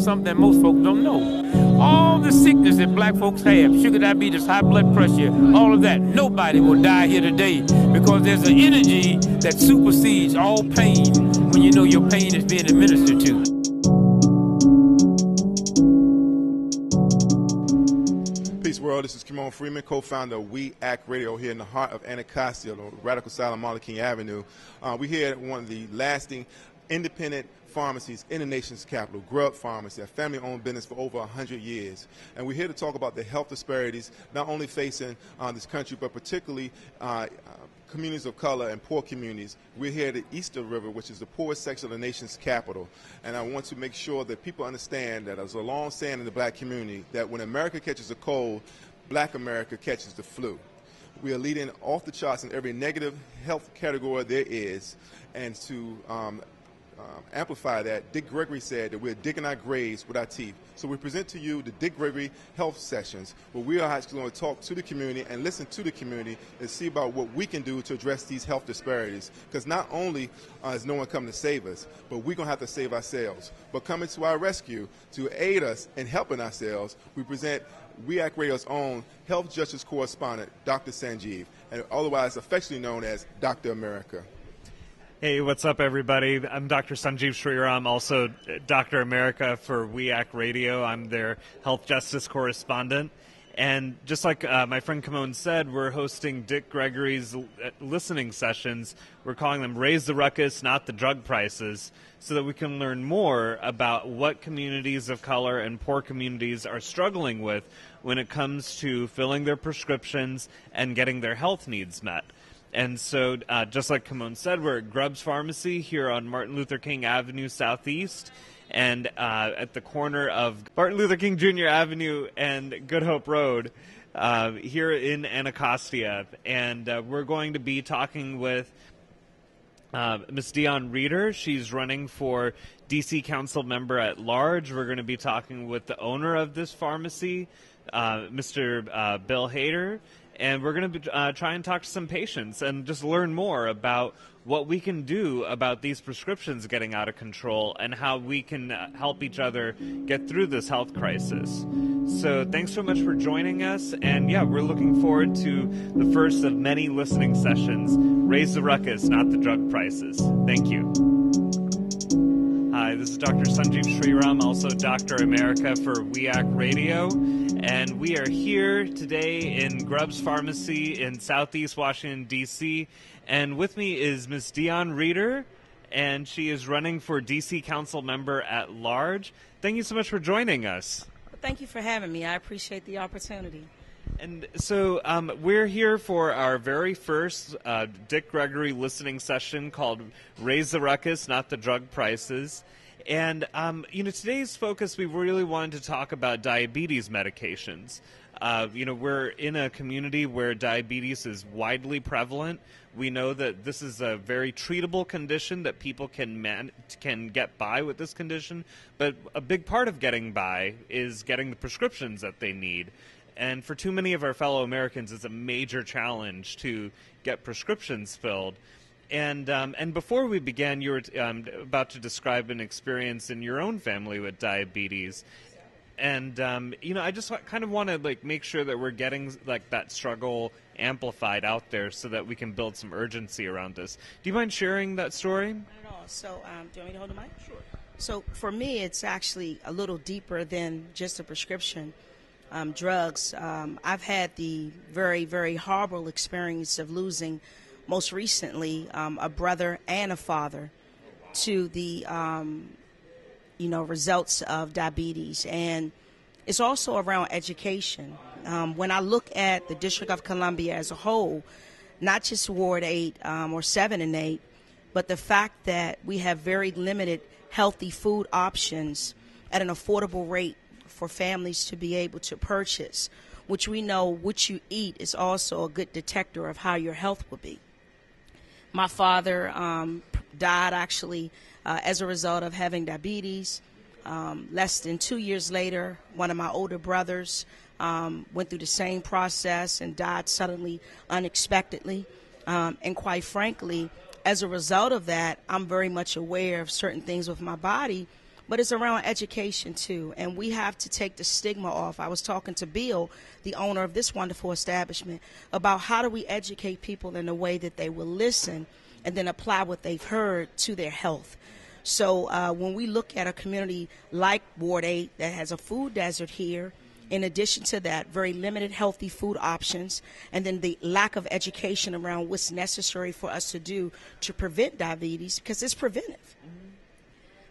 something that most folks don't know. All the sickness that black folks have, sugar diabetes, high blood pressure, all of that, nobody will die here today because there's an energy that supersedes all pain when you know your pain is being administered to. Peace world, this is Kimon Freeman, co-founder of We Act Radio here in the heart of Anacostia, the radical side of Martin King Avenue. We're here at one of the lasting independent pharmacies in the nation's capital, Grub Pharmacy, a family-owned business for over 100 years. And we're here to talk about the health disparities not only facing this country, but particularly communities of color and poor communities. We're here at the Easter River, which is the poorest section of the nation's capital. And I want to make sure that people understand that there's a long saying in the black community that when America catches a cold, black America catches the flu. We are leading off the charts in every negative health category there is. And to amplify that, Dick Gregory said that we're digging our graves with our teeth. So we present to you the Dick Gregory Health Sessions, where we are actually going to talk to the community and listen to the community and see about what we can do to address these health disparities. Because not only is no one coming to save us, but we're going to have to save ourselves. But coming to our rescue to aid us in helping ourselves, we present We Act Radio's own health justice correspondent, Dr. Sanjeev, and otherwise affectionately known as Dr. America. Hey, what's up, everybody? I'm Dr. Sanjeev Sriram, also Dr. America for We Act Radio. I'm their health justice correspondent. And just like my friend Kimon said, we're hosting Dick Gregory's listening sessions. We're calling them Raise the Ruckus, Not the Drug Prices, so that we can learn more about what communities of color and poor communities are struggling with when it comes to filling their prescriptions and getting their health needs met. And so, just like Kimon said, we're at Grubb's Pharmacy here on Martin Luther King Avenue Southeast, and at the corner of Martin Luther King Jr. Avenue and Good Hope Road here in Anacostia. And we're going to be talking with Ms. Bussey-Reeder. She's running for D.C. Council Member at Large. We're going to be talking with the owner of this pharmacy, Mr. Bill Hader. And we're going to be, try and talk to some patients and just learn more about what we can do about these prescriptions getting out of control and how we can help each other get through this health crisis. So thanks so much for joining us. And yeah, we're looking forward to the first of many listening sessions. Raise the Ruckus, Not the Drug Prices. Thank you. Hi, this is Dr. Sanjeev Sriram, also Dr. America for We Act Radio. And we are here today in Grubb's Pharmacy in Southeast Washington, D.C. And with me is Ms. Bussey-Reeder, and she is running for D.C. Council Member at Large. Thank you so much for joining us. Thank you for having me. I appreciate the opportunity. And so we're here for our very first Dick Gregory listening session called Raise the Ruckus, Not the Drug Prices. And, today's focus, we really wanted to talk about diabetes medications. We're in a community where diabetes is widely prevalent. We know that this is a very treatable condition, that people can get by with this condition. But a big part of getting by is getting the prescriptions that they need. And for too many of our fellow Americans, it's a major challenge to get prescriptions filled. And before we began, you were about to describe an experience in your own family with diabetes. And, I just kind of want to make sure that we're getting that struggle amplified out there so that we can build some urgency around this. Do you mind sharing that story? Not at all. So, do you want me to hold the mic? Sure. So for me, it's actually a little deeper than just a prescription. Drugs. I've had the very, very horrible experience of losing, most recently, a brother and a father to the, results of diabetes. And it's also around education. When I look at the District of Columbia as a whole, not just Ward 8 or 7 and 8, but the fact that we have very limited healthy food options at an affordable rate for families to be able to purchase, which we know what you eat is also a good detector of how your health will be. My father died actually as a result of having diabetes. Less than 2 years later, one of my older brothers went through the same process and died suddenly, unexpectedly. And quite frankly, as a result of that, I'm very much aware of certain things with my body but it's around education too, and we have to take the stigma off. I was talking to Bill, the owner of this wonderful establishment, about how do we educate people in a way that they will listen and then apply what they've heard to their health. So when we look at a community like Ward 8 that has a food desert here, in addition to that, very limited healthy food options, and then the lack of education around what's necessary for us to do to prevent diabetes, because it's preventive.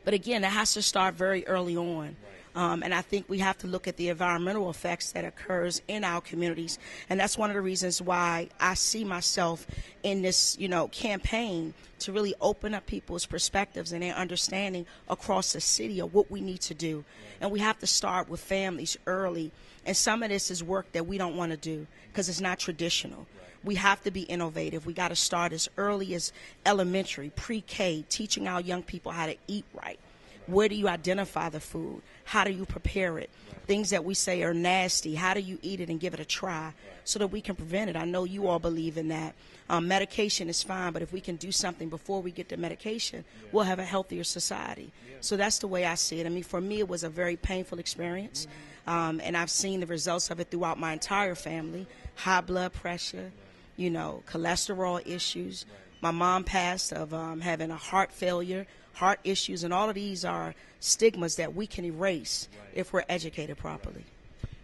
But again, it has to start very early on. And I think we have to look at the environmental effects that occurs in our communities. And that's one of the reasons why I see myself in this, campaign to really open up people's perspectives and their understanding across the city of what we need to do. And we have to start with families early. And some of this is work that we don't want to do because it's not traditional. We have to be innovative. We got to start as early as elementary, pre-K, teaching our young people how to eat right. Where do you identify the food? How do you prepare it? Things that we say are nasty, how do you eat it and give it a try so that we can prevent it? I know you all believe in that. Medication is fine, but if we can do something before we get to medication, we'll have a healthier society. So that's the way I see it. I mean, for me, it was a very painful experience, and I've seen the results of it throughout my entire family. High blood pressure, cholesterol issues. My mom passed of having a heart failure, heart issues, and all of these are stigmas that we can erase if we're educated properly.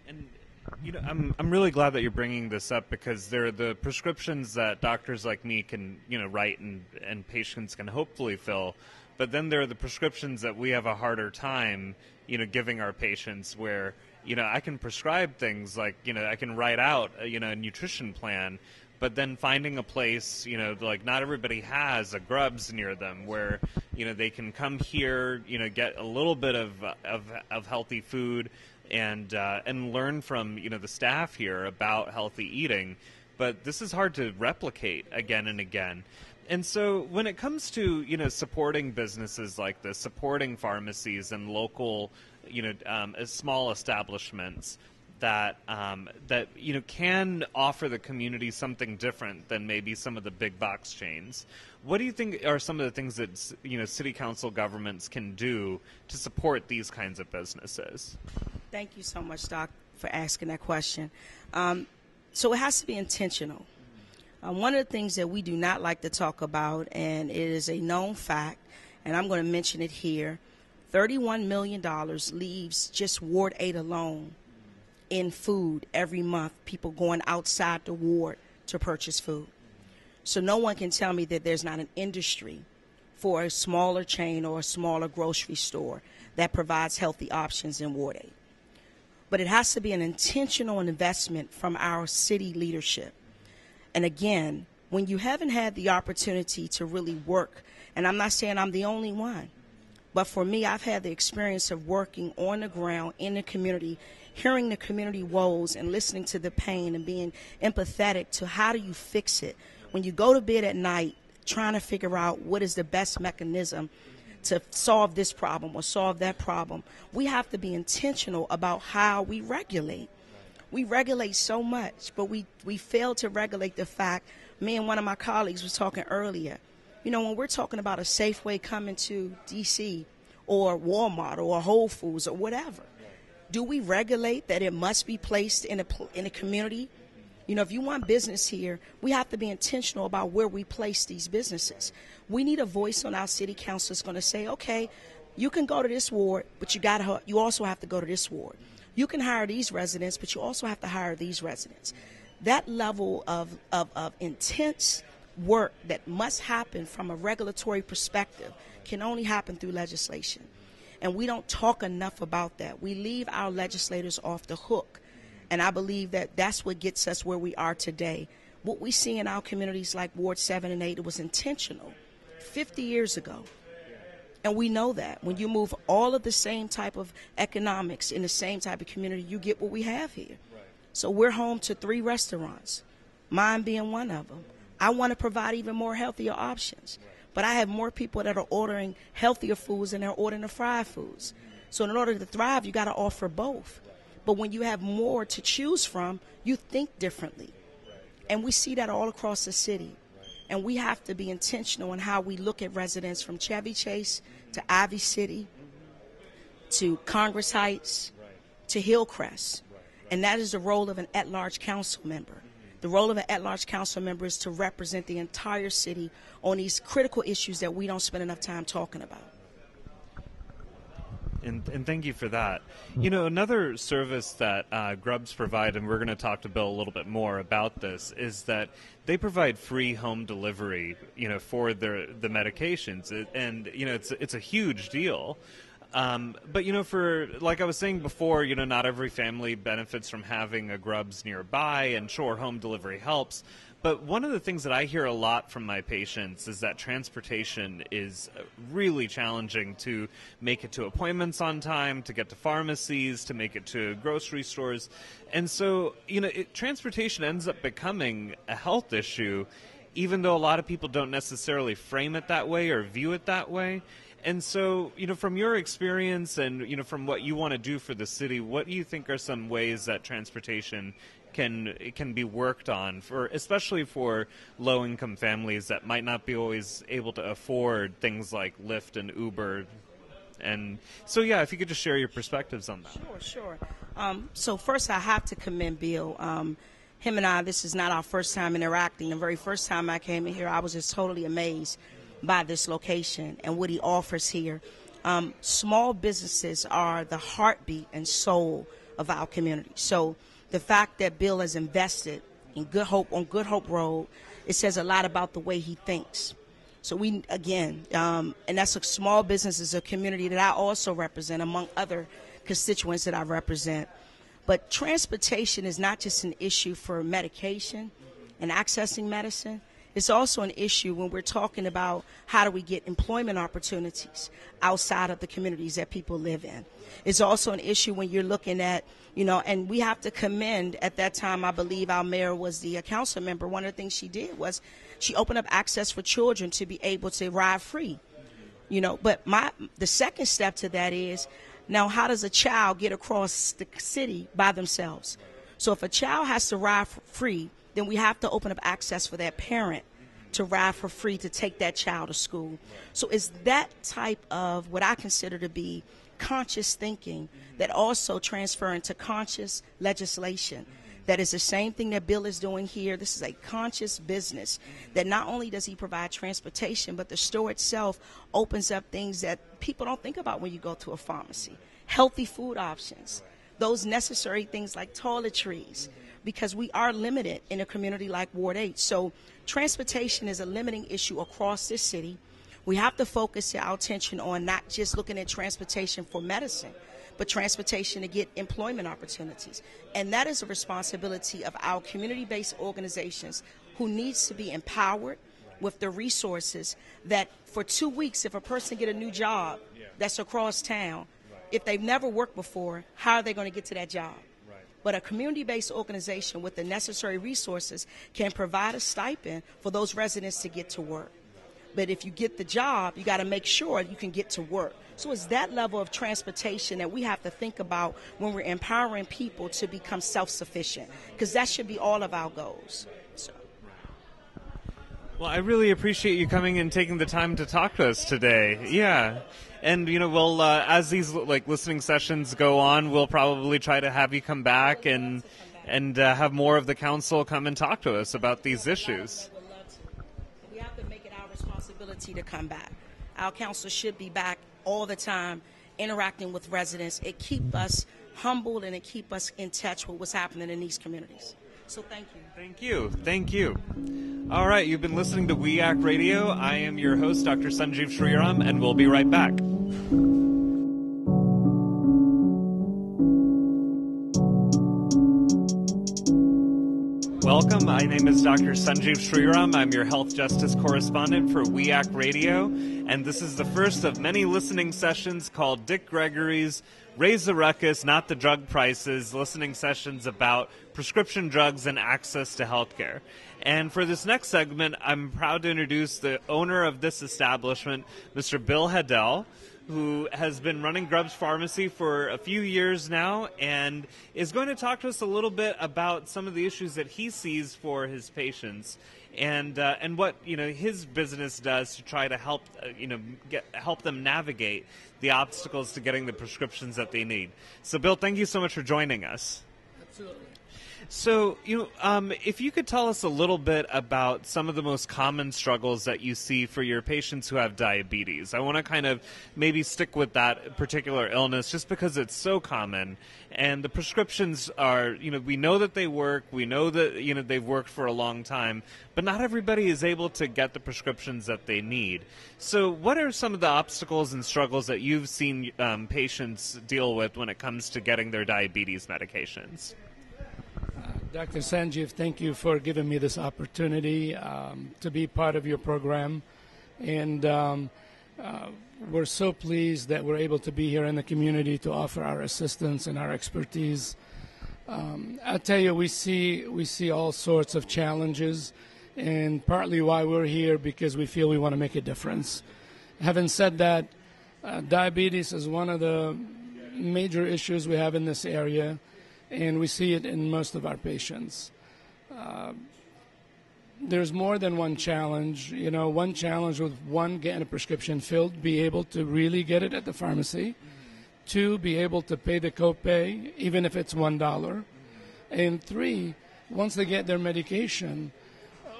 And I'm really glad that you're bringing this up, because they're the prescriptions that doctors like me can write and patients can hopefully fill, but then there are the prescriptions that we have a harder time giving our patients, where I can prescribe things like I can write out a nutrition plan, but then finding a place, like not everybody has a Grubs near them where, they can come here, get a little bit of healthy food and learn from, the staff here about healthy eating. But this is hard to replicate again and again. And so when it comes to, supporting businesses like this, supporting pharmacies and local, small establishments, that can offer the community something different than maybe some of the big box chains. What do you think are some of the things that city council governments can do to support these kinds of businesses? Thank you so much, Doc, for asking that question. So it has to be intentional. One of the things that we do not like to talk about, and it is a known fact, and I'm going to mention it here, $31 million leaves just Ward 8 alone in food every month, people going outside the ward to purchase food. So no one can tell me that there's not an industry for a smaller chain or a smaller grocery store that provides healthy options in Ward 8. But it has to be an intentional investment from our city leadership. And again, when you haven't had the opportunity to really work, and I'm not saying I'm the only one, but for me, I've had the experience of working on the ground in the community, hearing the community woes and listening to the pain and being empathetic to how do you fix it. When you go to bed at night trying to figure out what is the best mechanism to solve this problem or solve that problem, we have to be intentional about how we regulate. We regulate so much, but we fail to regulate the fact, me and one of my colleagues was talking earlier, when we're talking about a Safeway coming to D.C. or Walmart or Whole Foods or whatever, do we regulate that it must be placed in a community? If you want business here, we have to be intentional about where we place these businesses. We need a voice on our city council that's going to say, okay, you can go to this ward, but you also have to go to this ward. You can hire these residents, but you also have to hire these residents. That level of intense work that must happen from a regulatory perspective can only happen through legislation. And we don't talk enough about that. We leave our legislators off the hook. And I believe that that's what gets us where we are today. What we see in our communities like Ward 7 and 8, it was intentional 50 years ago. And we know that. When you move all of the same type of economics in the same type of community, you get what we have here. So we're home to 3 restaurants, mine being one of them. I want to provide even more healthier options. But I have more people that are ordering healthier foods than they're ordering the fried foods. So in order to thrive, you got to offer both. But when you have more to choose from, you think differently. And we see that all across the city. And we have to be intentional in how we look at residents from Chevy Chase to Ivy City to Congress Heights, to Hillcrest. And that is the role of an at-large council member. The role of an at-large council member is to represent the entire city on these critical issues that we don't spend enough time talking about. And thank you for that. You know, another service that Grubs provide, and we're going to talk to Bill a little bit more about this, is that they provide free home delivery, you know, for the medications. And, you know, it's a huge deal. But, you know, for, like I was saying before, you know, not every family benefits from having a Grubs nearby, and sure, home delivery helps. But one of the things that I hear a lot from my patients is that transportation is really challenging to make it to appointments on time, to get to pharmacies, to make it to grocery stores. And so, you know, transportation ends up becoming a health issue, even though a lot of people don't necessarily frame it that way or view it that way. And so, you know, from your experience and, you know, from what you want to do for the city, what do you think are some ways that transportation can be worked on, for especially for low-income families that might not be always able to afford things like Lyft and Uber? And so, yeah, if you could just share your perspectives on that. Sure. So first I have to commend Bill. Him and I, this is not our first time interacting. The very first time I came in here, I was just totally amazed by this location and what he offers here. Small businesses are the heartbeat and soul of our community. So the fact that Bill has invested in Good Hope on Good Hope Road, it says a lot about the way he thinks. So we, again, and that's a small business, is a community that I also represent, among other constituents that I represent. But transportation is not just an issue for medication and accessing medicine. It's also an issue when we're talking about how do we get employment opportunities outside of the communities that people live in. It's also an issue when you're looking at, you know, and we have to commend, at that time, I believe our mayor was the council member. One of the things she did was she opened up access for children to be able to ride free, you know. But the second step to that is, now how does a child get across the city by themselves? So if a child has to ride for free, then we have to open up access for that parent to ride for free to take that child to school. So it's that type of what I consider to be conscious thinking that also transfer into conscious legislation. That is the same thing that Bill is doing here. This is a conscious business that not only does he provide transportation, but the store itself opens up things that people don't think about when you go to a pharmacy. Healthy food options, those necessary things like toiletries, because we are limited in a community like Ward 8. So transportation is a limiting issue across this city. We have to focus our attention on not just looking at transportation for medicine, but transportation to get employment opportunities. And that is a responsibility of our community-based organizations, who needs to be empowered with the resources that for 2 weeks, if a person get a new job that's across town, if they've never worked before, how are they going to get to that job? But a community-based organization with the necessary resources can provide a stipend for those residents to get to work. But if you get the job, you got to make sure you can get to work. So it's that level of transportation that we have to think about when we're empowering people to become self-sufficient, because that should be all of our goals. So. Well, I really appreciate you coming and taking the time to talk to us today. Yeah. And, you know, we'll, as these listening sessions go on, we'll probably try to have you come back and have more of the council come and talk to us about these issues. We have to make it our responsibility to come back. Our council should be back all the time, interacting with residents. It keeps us humbled and it keeps us in touch with what's happening in these communities. So thank you. Thank you. Thank you. All right, you've been listening to We Act Radio. I am your host, Dr. Sanjeev Sriram, and we'll be right back. Welcome. My name is Dr. Sanjeev Sriram. I'm your health justice correspondent for We Act Radio, and this is the first of many listening sessions called Dick Gregory's Raise the Ruckus, Not the Drug Prices, listening sessions about prescription drugs and access to health care. And for this next segment, I'm proud to introduce the owner of this establishment, Mr. Bill Haddell, who has been running Grubbs Pharmacy for a few years now and is going to talk to us a little bit about some of the issues that he sees for his patients and what his business does to try to help help them navigate the obstacles to getting the prescriptions that they need. So, Bill, thank you so much for joining us. Absolutely. So, if you could tell us a little bit about some of the most common struggles that you see for your patients who have diabetes. I want to kind of maybe stick with that particular illness just because it's so common. And the prescriptions are, we know that they work. We know that, they've worked for a long time. But not everybody is able to get the prescriptions that they need. So what are some of the obstacles and struggles that you've seen patients deal with when it comes to getting their diabetes medications? Dr. Sanjeev, thank you for giving me this opportunity to be part of your program. And we're so pleased that we're able to be here in the community to offer our assistance and our expertise. I'll tell you, we see all sorts of challenges, and partly why we're here because we feel we want to make a difference. Having said that, diabetes is one of the major issues we have in this area, and we see it in most of our patients. There's more than one challenge. One challenge with getting a prescription filled, be able to really get it at the pharmacy. Two, be able to pay the copay, even if it's $1. And three, once they get their medication,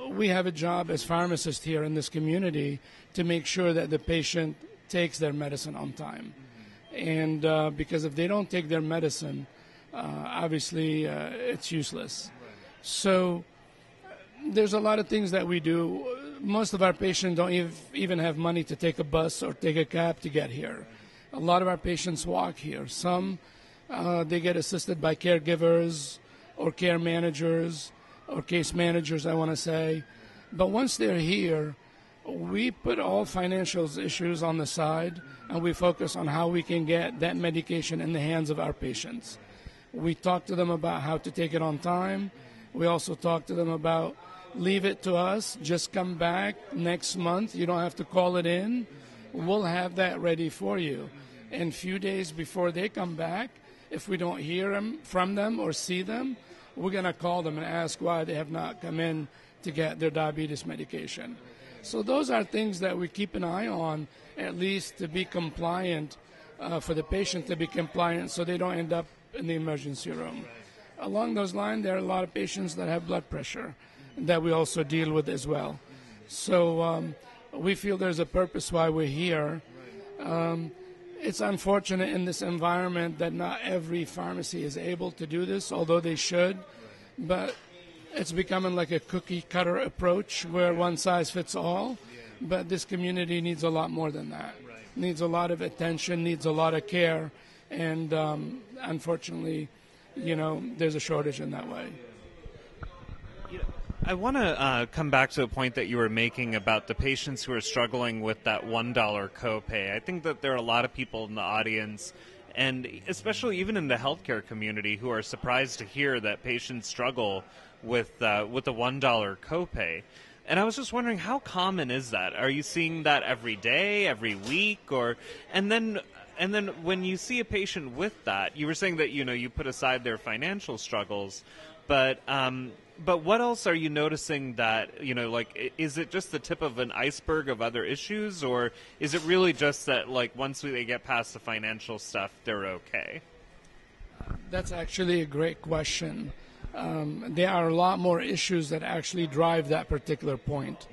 we have a job as pharmacists here in this community to make sure that the patient takes their medicine on time. And because if they don't take their medicine, obviously it's useless. So there's a lot of things that we do. Most of our patients don't even have money to take a bus or take a cab to get here. A lot of our patients walk here. Some, they get assisted by caregivers or care managers or case managers, I want to say. But once they're here, we put all financial issues on the side and we focus on how we can get that medication in the hands of our patients. We talk to them about how to take it on time. We also talk to them about leave it to us, just come back next month. You don't have to call it in. We'll have that ready for you. And a few days before they come back, if we don't hear from them or see them, we're going to call them and ask why they have not come in to get their diabetes medication. So those are things that we keep an eye on, at least to be compliant, for the patient to be compliant so they don't end up in the emergency room. Along those lines, there are a lot of patients that have blood pressure that we also deal with as well. So we feel there's a purpose why we're here. It's unfortunate in this environment that not every pharmacy is able to do this, although they should. But it's becoming like a cookie-cutter approach where one size fits all. But this community needs a lot more than that. Needs a lot of attention, needs a lot of care. And unfortunately, there's a shortage in that way. I want to come back to a point that you were making about the patients who are struggling with that $1 copay. I think that there are a lot of people in the audience, and especially even in the healthcare community, who are surprised to hear that patients struggle with the $1 copay. And I was just wondering, how common is that? Are you seeing that every day, every week, and then when you see a patient with that, you were saying that you put aside their financial struggles, but what else are you noticing that is it just the tip of an iceberg of other issues, or is it really just that once they get past the financial stuff, they're okay? That's actually a great question. There are a lot more issues that actually drive that particular point.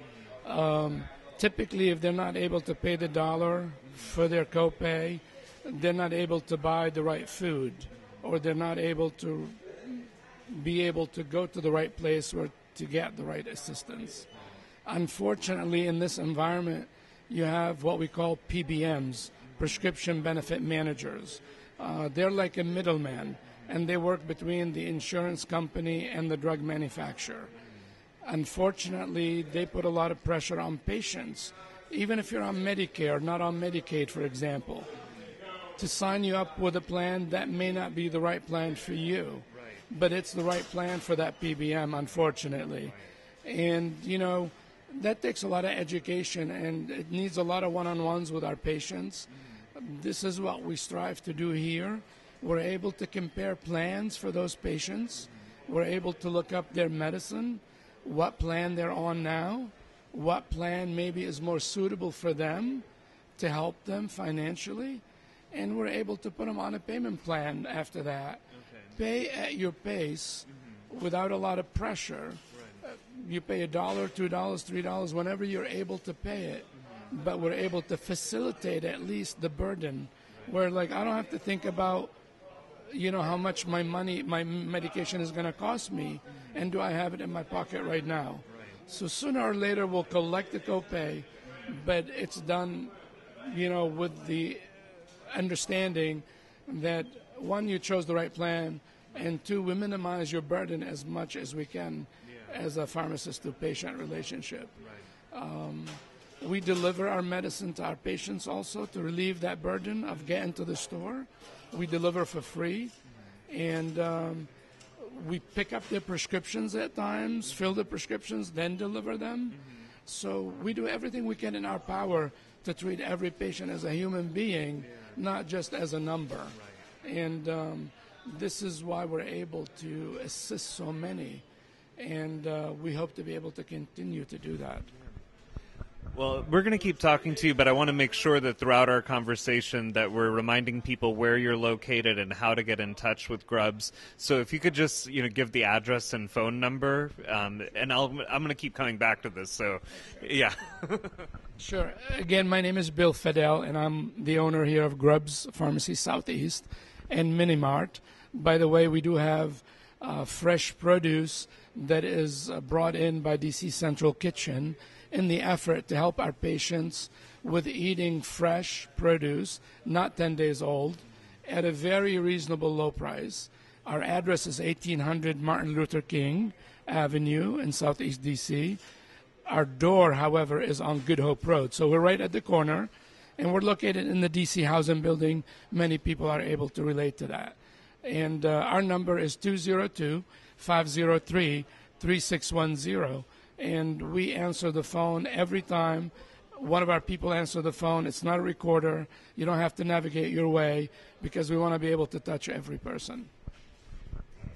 Typically, if they're not able to pay the $1 for their copay, they're not able to buy the right food, or they're not able to be able to go to the right place or to get the right assistance. Unfortunately, in this environment, you have what we call PBMs, prescription benefit managers. They're like a middleman, and they work between the insurance company and the drug manufacturer. Unfortunately, they put a lot of pressure on patients, even if you're on Medicare, not on Medicaid, for example, to sign you up with a plan that may not be the right plan for you, but it's the right plan for that PBM, unfortunately. And, that takes a lot of education, and it needs a lot of one-on-ones with our patients. This is what we strive to do here. We're able to compare plans for those patients. We're able to look up their medicine, what plan they're on now, what plan maybe is more suitable for them to help them financially, and we're able to put them on a payment plan after that. Okay. Pay at your pace without a lot of pressure. You pay $1, $2, $3 whenever you're able to pay it, but we're able to facilitate at least the burden where, like, I don't have to think about, how much my medication is going to cost me, and do I have it in my pocket right now? So sooner or later we'll collect the copay, but it's done, with the understanding that, one, you chose the right plan, and two, we minimize your burden as much as we can as a pharmacist to patient relationship. We deliver our medicine to our patients also to relieve that burden of getting to the store. We deliver for free, and we pick up their prescriptions at times, fill the prescriptions, then deliver them. So we do everything we can in our power to treat every patient as a human being, not just as a number. And this is why we're able to assist so many, and we hope to be able to continue to do that. Well, we're going to keep talking to you, but I want to make sure that throughout our conversation that we're reminding people where you're located and how to get in touch with Grubs. So if you could just, give the address and phone number, and I'm going to keep coming back to this. So, yeah. Sure. Again, my name is Bill Fidel, and I'm the owner here of Grubs Pharmacy Southeast and Mini Mart. By the way, we do have fresh produce that is brought in by DC Central Kitchen in the effort to help our patients with eating fresh produce, not 10 days old, at a very reasonable low price. Our address is 1800 Martin Luther King Avenue in Southeast DC. Our door, however, is on Good Hope Road. So we're right at the corner, and we're located in the DC Housing Building. Many people are able to relate to that. And our number is 202-503-3610. And we answer the phone every time one of our people answer the phone. It's not a recorder. You don't have to navigate your way because we want to be able to touch every person.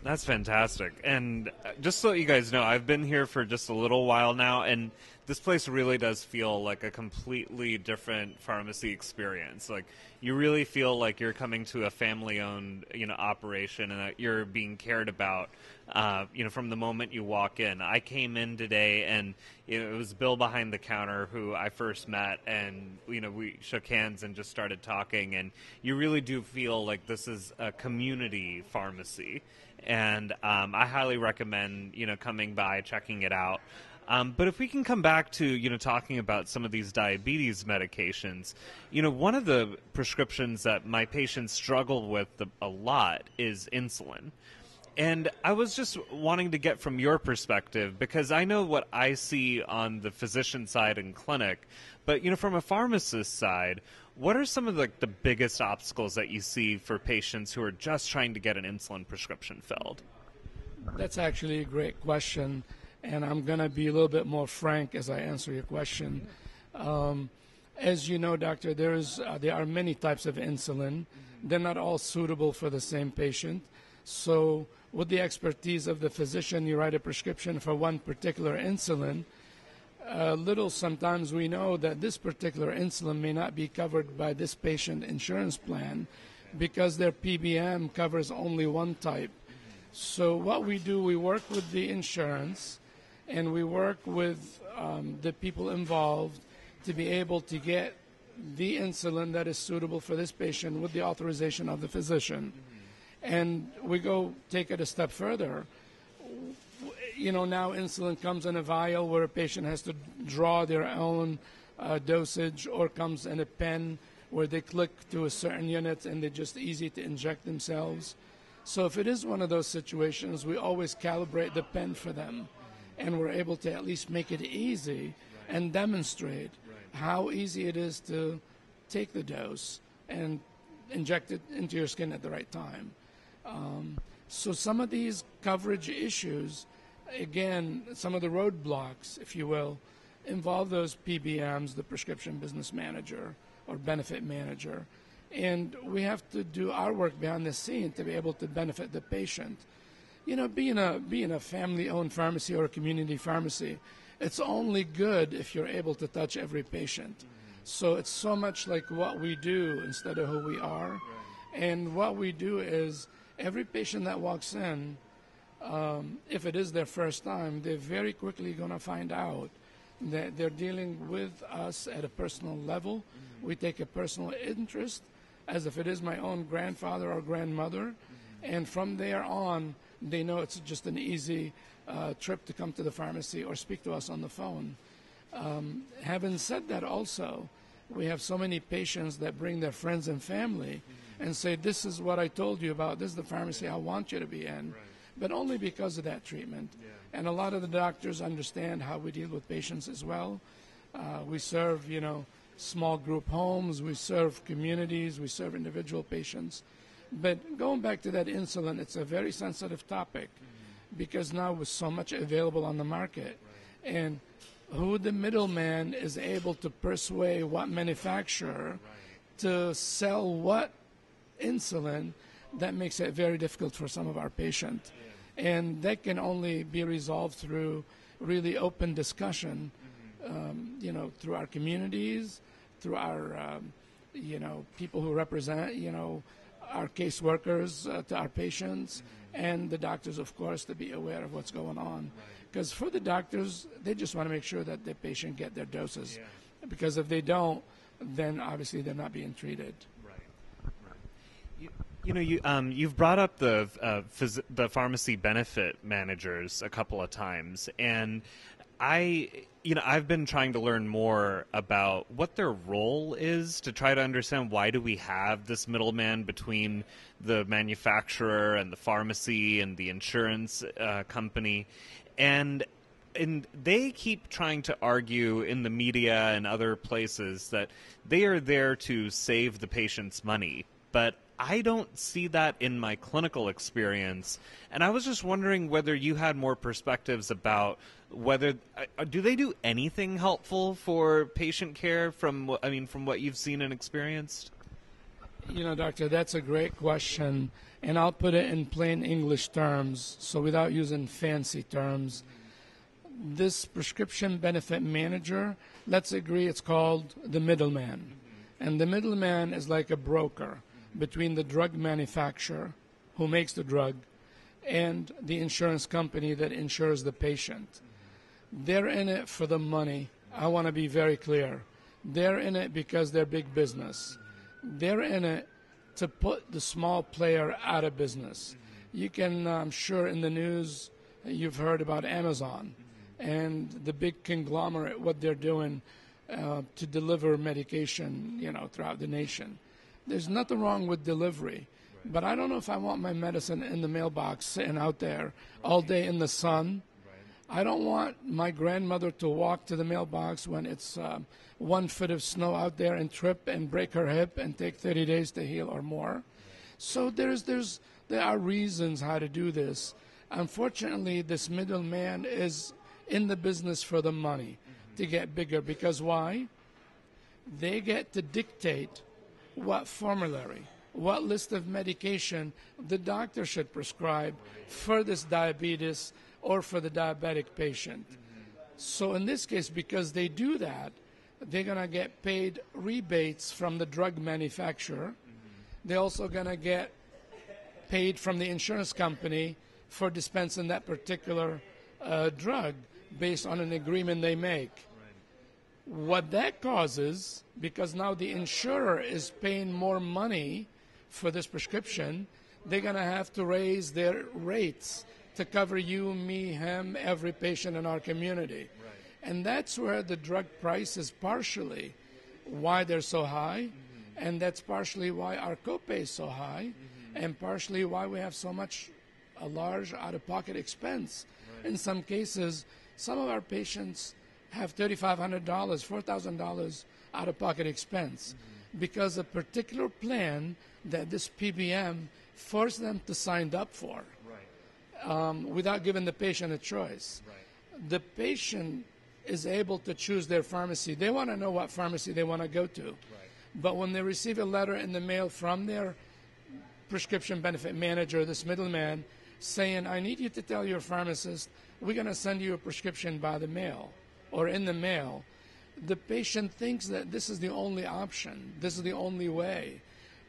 That's fantastic. And just so you guys know, I've been here for just a little while now, and this place really does feel like a completely different pharmacy experience. Like, you really feel like you're coming to a family-owned, operation, and that you're being cared about, from the moment you walk in. I came in today, and it was Bill behind the counter who I first met, and, we shook hands and just started talking, and you really do feel like this is a community pharmacy. And I highly recommend, coming by, checking it out. But if we can come back to, talking about some of these diabetes medications, one of the prescriptions that my patients struggle with a lot is insulin. And I was just wanting to get from your perspective, because I know what I see on the physician side in clinic, but, from a pharmacist side, what are some of the biggest obstacles that you see for patients who are just trying to get an insulin prescription filled? That's actually a great question, and I'm going to be a little bit more frank as I answer your question. As you know, doctor, there are many types of insulin. They're not all suitable for the same patient. So with the expertise of the physician, you write a prescription for one particular insulin. Sometimes we know that this particular insulin may not be covered by this patient insurance plan because their PBM covers only one type. So what we do, we work with the insurance, and we work with the people involved to be able to get the insulin that is suitable for this patient with the authorization of the physician. And we go take it a step further. Now insulin comes in a vial where a patient has to draw their own dosage, or comes in a pen where they click to a certain unit and they're just easy to inject themselves. So if it is one of those situations, we always calibrate the pen for them, and we're able to at least make it easy and demonstrate how easy it is to take the dose and inject it into your skin at the right time. So some of these coverage issues again, some of the roadblocks, if you will, involve those PBMs, the prescription business manager or benefit manager. And we have to do our work behind the scene to be able to benefit the patient. You know, being a family-owned pharmacy or a community pharmacy, it's only good if you're able to touch every patient. So it's so much like what we do instead of who we are. Right. And what we do is every patient that walks in, if it is their first time, they're very quickly going to find out that they're dealing with us at a personal level. Mm-hmm. We take a personal interest as if it is my own grandfather or grandmother. Mm-hmm. And from there on, they know it's just an easy trip to come to the pharmacy or speak to us on the phone. Having said that also, we have so many patients that bring their friends and family and say, this is what I told you about, this is the pharmacy I want you to be in, but only because of that treatment. And a lot of the doctors understand how we deal with patients as well. We serve, small group homes, we serve communities, we serve individual patients. But going back to that insulin, it's a very sensitive topic because now with so much available on the market, and who the middleman is able to persuade what manufacturer to sell what insulin, that makes it very difficult for some of our patients. And that can only be resolved through really open discussion, through our communities, through our, people who represent, our caseworkers to our patients, and the doctors, of course, to be aware of what's going on. Because for the doctors, they just want to make sure that the patient get their doses. Because if they don't, then obviously they're not being treated. You've brought up the pharmacy benefit managers a couple of times, and I've been trying to learn more about what their role is to try to understand why do we have this middleman between the manufacturer and the pharmacy and the insurance company. And they keep trying to argue in the media and other places that they are there to save the patient's money. But I don't see that in my clinical experience. And I was just wondering whether you had more perspectives about whether do they do anything helpful for patient care from what you've seen and experienced? Doctor, that's a great question. And I'll put it in plain English terms, so without using fancy terms. This prescription benefit manager, let's agree it's called the middleman. And the middleman is like a broker between the drug manufacturer who makes the drug and the insurance company that insures the patient. They're in it for the money. I want to be very clear. They're in it because they're big business. They're in it to put the small player out of business. You can, I'm sure in the news, you've heard about Amazon and the big conglomerate, what they're doing to deliver medication, throughout the nation. There's nothing wrong with delivery, but I don't know if I want my medicine in the mailbox sitting out there all day in the sun. I don't want my grandmother to walk to the mailbox when it's 1 foot of snow out there and trip and break her hip and take 30 days to heal or more. So there are reasons how to do this. Unfortunately, this middleman is in the business for the money to get bigger. Because why? They get to dictate what formulary, what list of medication the doctor should prescribe for this diabetes or for the diabetic patient. So in this case, because they do that, they're going to get paid rebates from the drug manufacturer. They're also going to get paid from the insurance company for dispensing that particular drug based on an agreement they make. What that causes, because now the insurer is paying more money for this prescription, they're going to have to raise their rates to cover you, me, him, every patient in our community. And that's where the drug price is partially why they're so high, and that's partially why our copay is so high, and partially why we have so much a large out-of-pocket expense. In some cases, some of our patients have $3,500, $4,000 out-of-pocket expense because a particular plan that this PBM forced them to sign up for. without giving the patient a choice. Right. The patient is able to choose their pharmacy. They want to know what pharmacy they want to go to. Right. But when they receive a letter in the mail from their prescription benefit manager, this middleman, saying, I need you to tell your pharmacist, we're going to send you a prescription by the mail or in the mail, the patient thinks that this is the only option, this is the only way.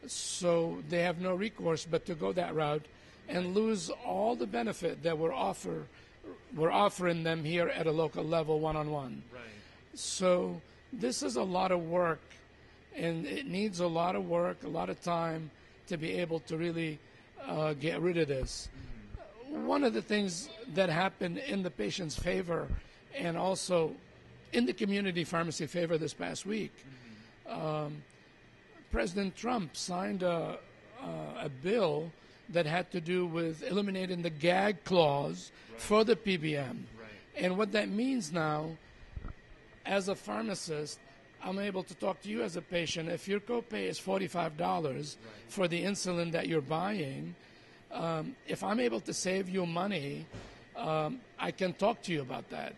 So they have no recourse but to go that route and lose all the benefit that we're offering them here at a local level one-on-one. Right. So this is a lot of work, and it needs a lot of work, a lot of time to be able to really get rid of this. One of the things that happened in the patient's favor and also in the community pharmacy favor this past week, President Trump signed a bill that had to do with eliminating the gag clause for the PBM. Right. And what that means now, as a pharmacist, I'm able to talk to you as a patient. If your copay is $45 for the insulin that you're buying, if I'm able to save you money, I can talk to you about that. Right.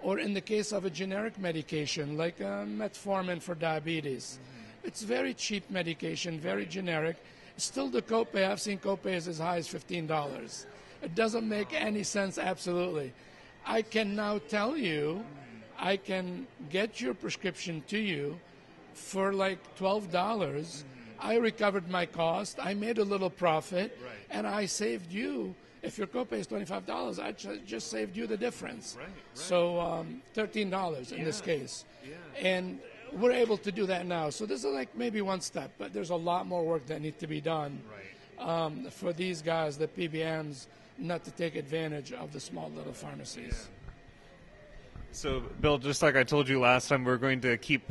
Or in the case of a generic medication like metformin for diabetes, it's very cheap medication, very generic. Still the copay, I've seen copays as high as $15. It doesn't make any sense, absolutely. I can now tell you, I can get your prescription to you for like $12. I recovered my cost, I made a little profit, and I saved you. If your copay is $25, I just saved you the difference. Right. So $13 in this case. Yeah. And we're able to do that now. So this is like maybe one step, but there's a lot more work that needs to be done for these guys, the PBMs, not to take advantage of the small little pharmacies. Yeah. So, Bill, just like I told you last time, we're going to keep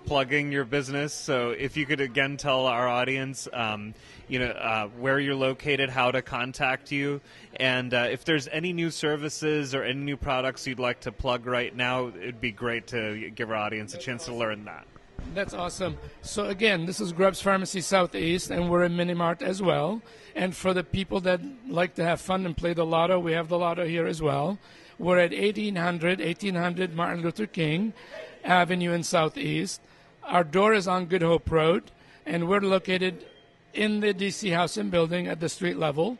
plugging your business. So if you could again tell our audience, where you're located, how to contact you, and if there's any new services or any new products you'd like to plug right now, it'd be great to give our audience a chance to learn that. That's awesome. So again, this is Grubbs Pharmacy Southeast, and we're in Minimart as well. And for the people that like to have fun and play the lotto, we have the lotto here as well. We're at 1800 Martin Luther King Avenue in Southeast. Our door is on Good Hope Road, and we're located in the DC Housing Building at the street level.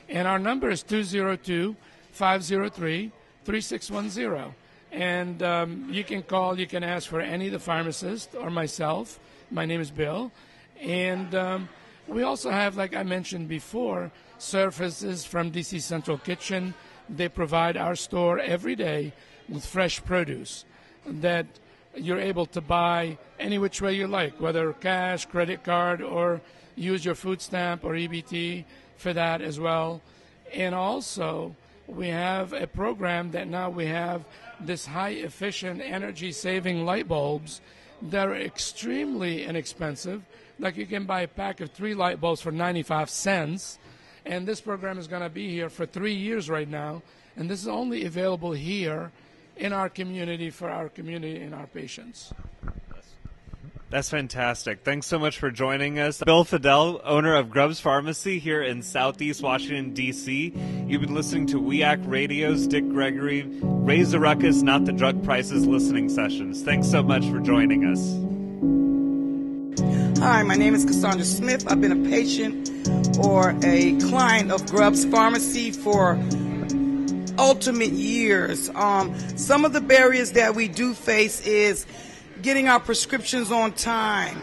And our number is 202-503-3610. And you can call, you can ask for any of the pharmacists or myself. My name is Bill. And we also have, like I mentioned before, services from DC Central Kitchen. They provide our store every day with fresh produce that you're able to buy any which way you like, whether cash, credit card, or use your food stamp or EBT for that as well. And also, we have a program that now we have this high-efficient, energy-saving light bulbs that are extremely inexpensive. Like you can buy a pack of 3 light bulbs for 95 cents. And this program is going to be here for 3 years right now. And this is only available here in our community for our community and our patients. That's fantastic. Thanks so much for joining us. Bill Fidel, owner of Grubbs Pharmacy here in Southeast Washington, D.C. You've been listening to WEAC Radio's Dick Gregory, Raise the Ruckus, Not the Drug Prices listening sessions. Thanks so much for joining us. Hi, my name is Cassandra Smith. I've been a patient or a client of Grubbs Pharmacy for ultimate years. Some of the barriers that we do face is getting our prescriptions on time.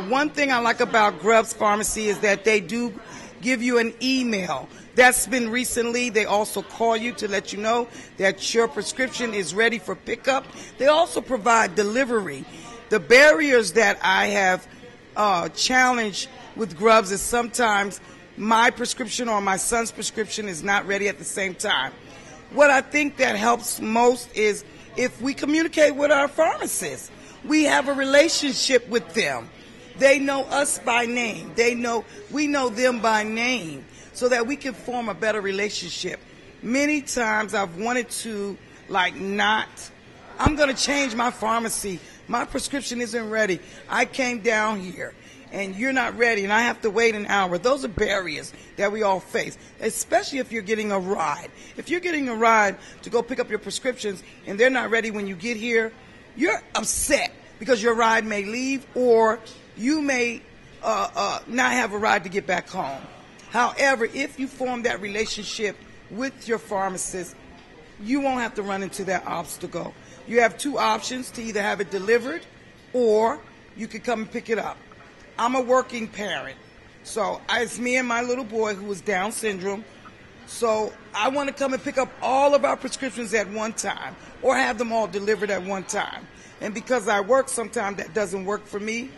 One thing I like about Grubbs Pharmacy is that they do give you an email. That's been recently. They also call you to let you know that your prescription is ready for pickup. They also provide delivery. The barriers that I have challenged with Grubbs is sometimes my prescription or my son's prescription is not ready at the same time. What I think that helps most is if we communicate with our pharmacists. We have a relationship with them. They know us by name. We know them by name so that we can form a better relationship. Many times I've wanted to I'm going to change my pharmacy my prescription isn't ready. I came down here and you're not ready and I have to wait an hour. Those are barriers that we all face, especially if you're getting a ride. If you're getting a ride to go pick up your prescriptions and they're not ready when you get here, you're upset because your ride may leave or you may not have a ride to get back home. However, if you form that relationship with your pharmacist, you won't have to run into that obstacle. You have two options to either have it delivered or you can come and pick it up. I'm a working parent, so it's me and my little boy who is Down syndrome. So I want to come and pick up all of our prescriptions at one time or have them all delivered at one time. And because I work, sometimes that doesn't work for me,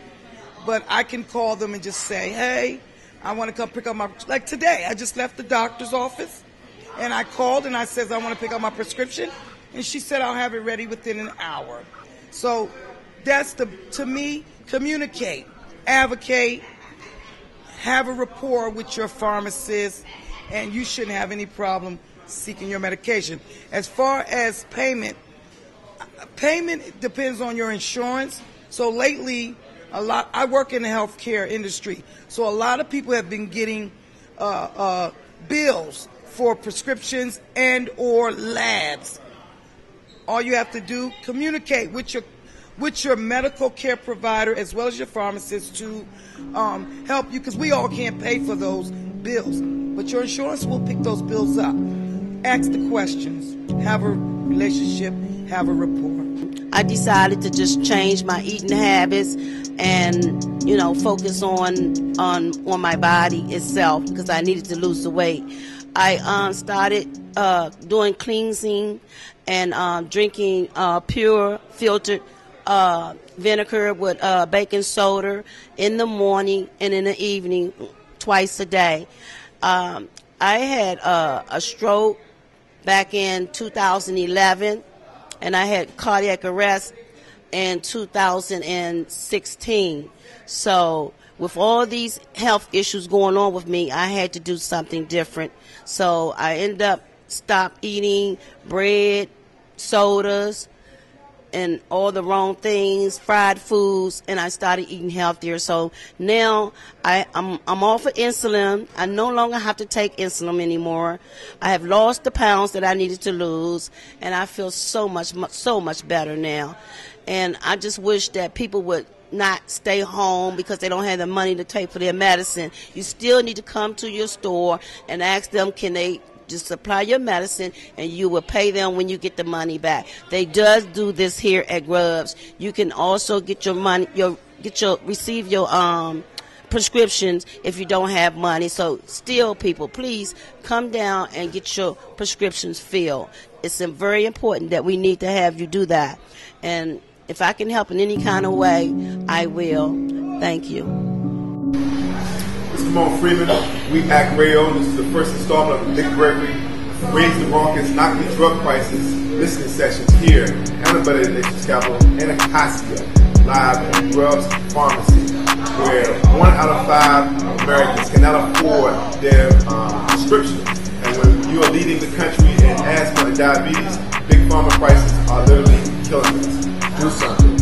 but I can call them and just say, hey, I want to come pick up my, like today, I just left the doctor's office and I called and I said I want to pick up my prescription and she said I'll have it ready within an hour. So that's to me, communicate, advocate, have a rapport with your pharmacist, and you shouldn't have any problem seeking your medication. As far as payment depends on your insurance. So lately, I work in the healthcare industry, so a lot of people have been getting bills for prescriptions and or labs. All you have to do, communicate with your medical care provider as well as your pharmacist to help you, because we all can't pay for those bills, but your insurance will pick those bills up. Ask the questions, have a relationship, have a rapport. I decided to just change my eating habits and, you know, focus on my body itself because I needed to lose the weight. I started doing cleansing and drinking pure filtered vinegar with baking soda in the morning and in the evening twice a day. I had a stroke back in 2011, and I had cardiac arrest in 2016. So with all these health issues going on with me, I had to do something different. So I ended up stopped eating bread, sodas, and all the wrong things, fried foods, and I started eating healthier. So now I'm off of insulin. I no longer have to take insulin anymore. I have lost the pounds that I needed to lose, and I feel so much better now. And I just wish that people would not stay home because they don't have the money to take for their medicine. You still need to come to your store and ask them, can they just supply your medicine, and you will pay them when you get the money back. They does do this here at Grubbs. You can also get your money, receive your prescriptions if you don't have money. So still, people, please come down and get your prescriptions filled. It's very important that we need to have you do that. And if I can help in any kind of way, I will. Thank you. Simone Freeman, We Act Radio. This is the first installment of the Gregory Raise the Ruckus, Knock the Drug Prices listening sessions here in the nation's capital, Anacostia, live at Grubbs Pharmacy, where 1 out of 5 Americans cannot afford their prescriptions. And when you are leading the country in asthma and diabetes, big pharma prices are literally killing us. Do something.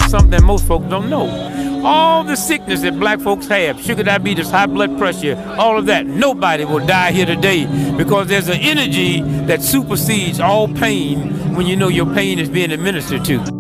Something that most folks don't know. all the sickness that black folks have, sugar diabetes, high blood pressure, all of that, nobody will die here today because there's an energy that supersedes all pain when you know your pain is being administered to.